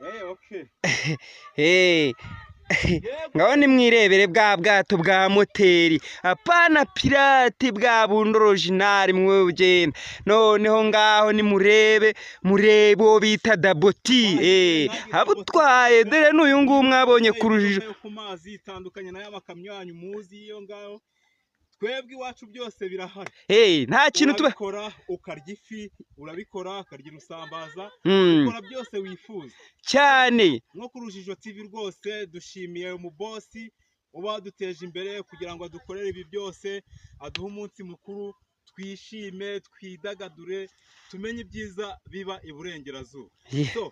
Okay. Ngaho nimwirebere bwa bwato bwa moteri apana pirate bwa bundi original mwe ugenda noneho ngaho nimurebe uwo bita daboti abutwaye dore n'uyu nguyu mwabonye ku rujijo ku mazi itandukanye n'aya makamyo yanyu muzi iyo ngaho twebwe iwacu byose birahari nta kintu urabikora ukarya ifi urabikora ukarya urusambaza ukora byose wifuza cyane nko ku Rujijo TV rwose dushimiye umubosi uba waduteje imbere kugira ngo adukorere ibi byose aduhe umunsi mukuru twishime twidagadure tumenye ibyiza biba iburengerazuba so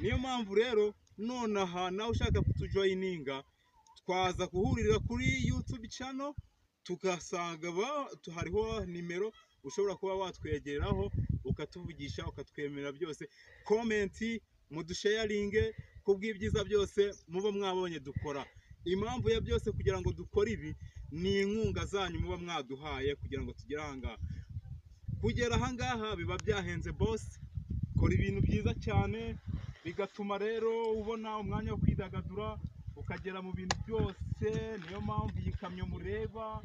niyo mpamvu rero nonaha nawe ushaka kutujoyininga twaza guhurira kuri YouTube channel tugasanga hariho nimero ushobora kuba watwegeraho ukatuvugisha ukatwemerera byose komenti mudusharinge kubw'ibyiza byose muba mwabonye dukora impamvu ya byose kugira ngo dukore ibi ni inkunga zanyu muba mwaduhaye kugira ngo tugere ahangaha kugera ahangaha biba byahenze boss kora ibintu byiza cyane bigatuma rero ubona umwanya wo kwidagadura ukagera mu bintu byose niyo mpamvu iyi kamyo mureba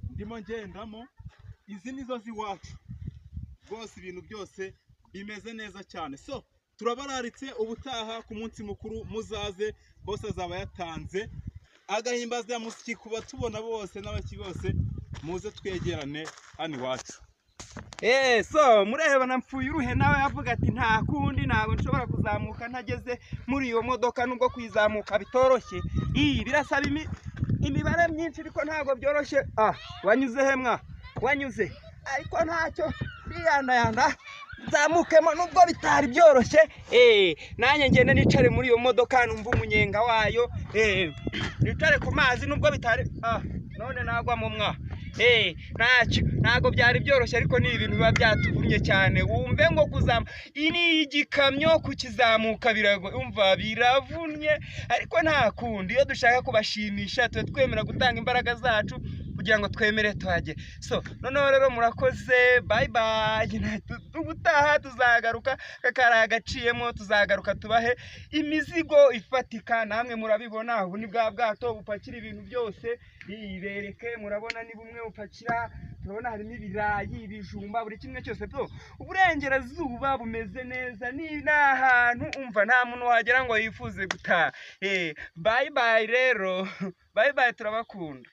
ndimo ngendamo izi nizo ziwacu rwose ibintu byose bimeze neza cyane so turabararitse ubutaha ku munsi mukuru muzaze bose azaba yatanze agahimbaza musiki kuba tubona bose n'abaki bose muze twegerane hano iwacu so mureba napfuye uruhe nawe yavuga ati nta kundi ntabwo nshobora kuzamuka ntageze muri iyo modoka nubwo kwizamuka bitoroshye birasaba imibare myinshi ariko ntabwo byoroshye wanyuze hemwa wanyuze ariko ntacyo biyandayanda nzamukemo nubwo bitari byoroshye nanjye ngende nicare muri iyo modoka numva umunyenga wayo nicare ku mazi nubwo bitari none nagwa mu mwa ntacyo ntabwo byari byoroshye ariko ni ibintu biba byatuvunye cyane wumve ngo kuzamuka ini igikamyo kukizamuka umva biravunye ariko nta kundi iyo dushaka kubashimisha tuba twemera gutanga imbaraga zacu kugira ngo twemere tuhagere so noneho rero murakoze bye bye ubutaha tuzagaruka kakari agaciyemo tuzagaruka tubahe imizigo ifatika namwe murabibona ubu ni bwa bwato bupakira ibintu byose bereke murabona ni bumwe bupakira turabona harimo ibirayi ibijumba buri kimwe cyose byo uburengerazuba bumeze neza ni ahantu umva nta muntu wagera ngo yifuze gutaha bye bye rero bye bye turabakunda.